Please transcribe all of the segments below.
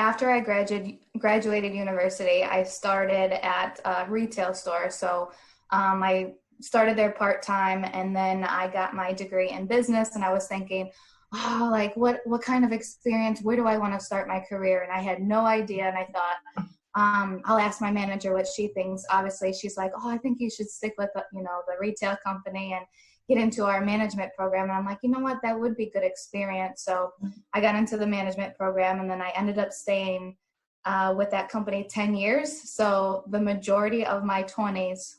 after I graduated university, I started at a retail store. So I started there part-time, and then I got my degree in business, and I was thinking, oh, like what kind of experience, where do I want to start my career? And I had no idea. And I thought, I'll ask my manager what she thinks. Obviously, she's like, oh, I think you should stick with, the retail company and get into our management program. And I'm like, you know what, that would be good experience. So I got into the management program, and then I ended up staying with that company 10 years. So the majority of my 20s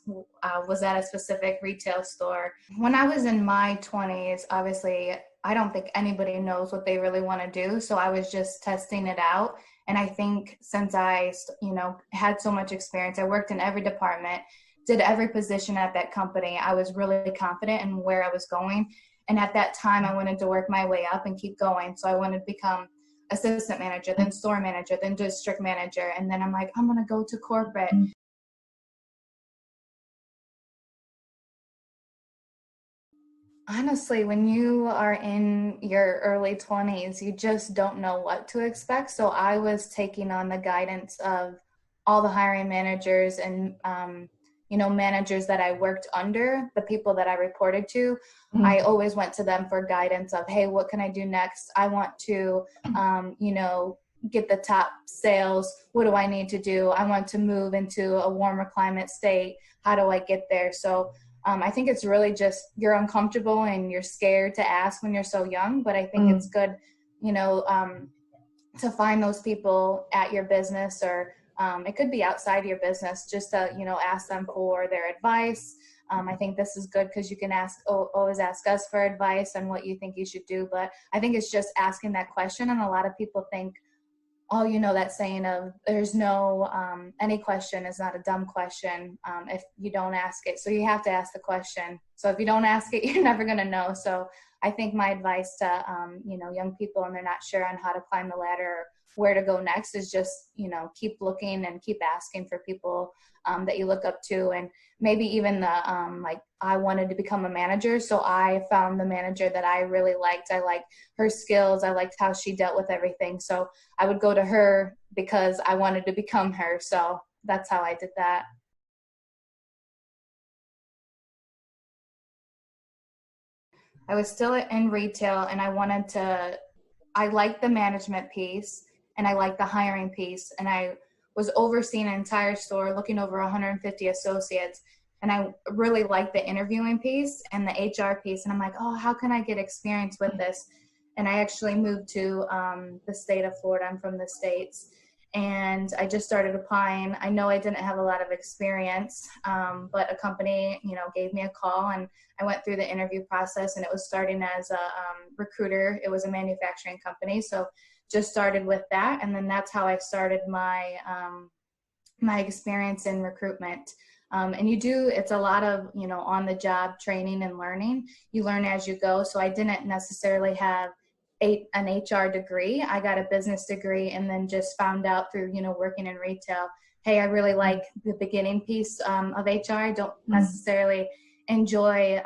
was at a specific retail store. When I was in my 20s, obviously, I don't think anybody knows what they really want to do. So I was just testing it out. And I think since I, had so much experience, I worked in every department, did every position at that company. I was really confident in where I was going. And at that time, I wanted to work my way up and keep going. So I wanted to become assistant manager, then store manager, then district manager. And then I'm like, I'm going to go to corporate. Honestly, when you are in your early 20s, you just don't know what to expect. So I was taking on the guidance of all the hiring managers and, managers that I worked under, the people that I reported to. I always went to them for guidance of, hey, what can I do next? I want to, get the top sales. What do I need to do? I want to move into a warmer climate state. How do I get there? So I think it's really just you're uncomfortable and you're scared to ask when you're so young, but I think it's good, to find those people at your business, or it could be outside your business, just to, ask them for their advice. I think this is good because you can always ask us for advice on what you think you should do. But I think it's just asking that question. And a lot of people think, oh, that saying of there's no, any question is not a dumb question if you don't ask it. So you have to ask the question. So if you don't ask it, you're never going to know. So I think my advice to, young people, and they're not sure on how to climb the ladder or where to go next, is just, keep looking and keep asking for people that you look up to. And maybe even I wanted to become a manager. So I found the manager that I really liked. I liked her skills. I liked how she dealt with everything. So I would go to her because I wanted to become her. So that's how I did that. I was still in retail, and I liked the management piece, and I liked the hiring piece, and I was overseeing an entire store, looking over 150 associates. And I really liked the interviewing piece and the HR piece. And I'm like, oh, how can I get experience with this? And I actually moved to the state of Florida. I'm from the States. And I just started applying. I know I didn't have a lot of experience, but a company, gave me a call, and I went through the interview process, and it was starting as a recruiter. It was a manufacturing company. So just started with that. And then that's how I started my, my experience in recruitment. And it's a lot of, on the job training and learning. You learn as you go. So I didn't necessarily have an HR degree. I got a business degree, and then just found out through, working in retail, hey, I really like the beginning piece of HR. I don't necessarily enjoy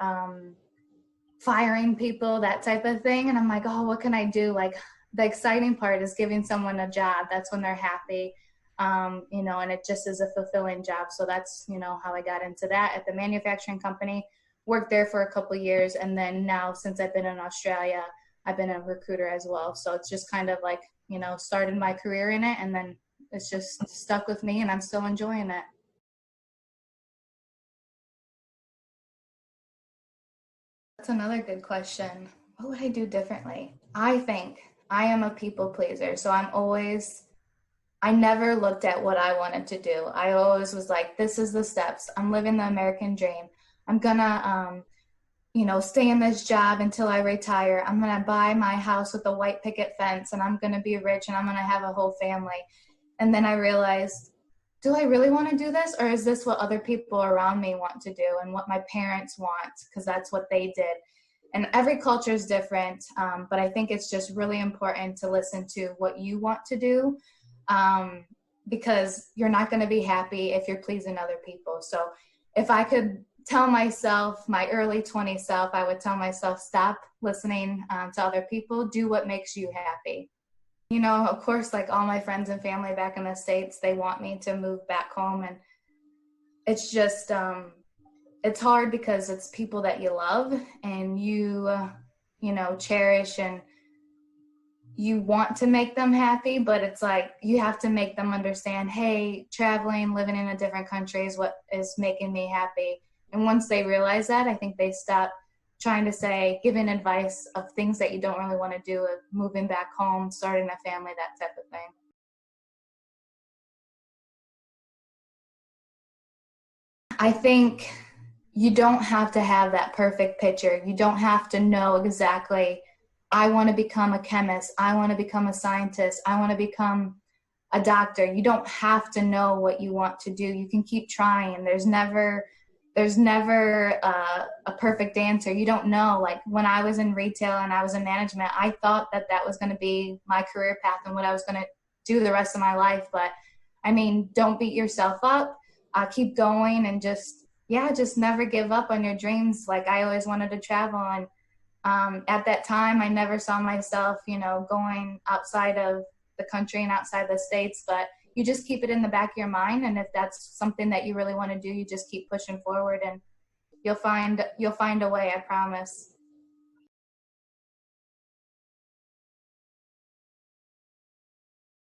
firing people, that type of thing. And I'm like, oh, what can I do? Like, the exciting part is giving someone a job. That's when they're happy, and it just is a fulfilling job. So that's, how I got into that at the manufacturing company, worked there for a couple of years. And then now, since I've been in Australia, I've been a recruiter as well. So it's just kind of like, started my career in it, and then it's just stuck with me, and I'm still enjoying it. That's another good question. What would I do differently? I think I am a people pleaser. So I never looked at what I wanted to do. I always was like, this is the steps. I'm living the American dream. I'm gonna, stay in this job until I retire. I'm gonna buy my house with a white picket fence, and I'm gonna be rich, and I'm gonna have a whole family. And then I realized, do I really want to do this, or is this what other people around me want to do and what my parents want, because that's what they did? And every culture is different, but I think it's just really important to listen to what you want to do, because you're not going to be happy if you're pleasing other people. So if I could tell myself, my early 20s self, I would tell myself, stop listening to other people, do what makes you happy. You know, of course, like all my friends and family back in the States, they want me to move back home. And it's just, it's hard because it's people that you love and you know, cherish, and you want to make them happy, but it's like you have to make them understand, hey, traveling, living in a different country is what is making me happy. And once they realize that, I think they stop trying to say, giving advice of things that you don't really want to do, of moving back home, starting a family, that type of thing. I think you don't have to have that perfect picture. You don't have to know exactly, I want to become a chemist, I want to become a scientist, I want to become a doctor. You don't have to know what you want to do. You can keep trying. There's never a perfect answer. You don't know. Like when I was in retail and I was in management, I thought that that was going to be my career path and what I was going to do the rest of my life. But I mean, don't beat yourself up. Keep going, and just, yeah, just never give up on your dreams. Like I always wanted to travel, and at that time, I never saw myself, you know, going outside of the country and outside the states. But you just keep it in the back of your mind, and if that's something that you really want to do, you just keep pushing forward, and you'll find a way. I promise.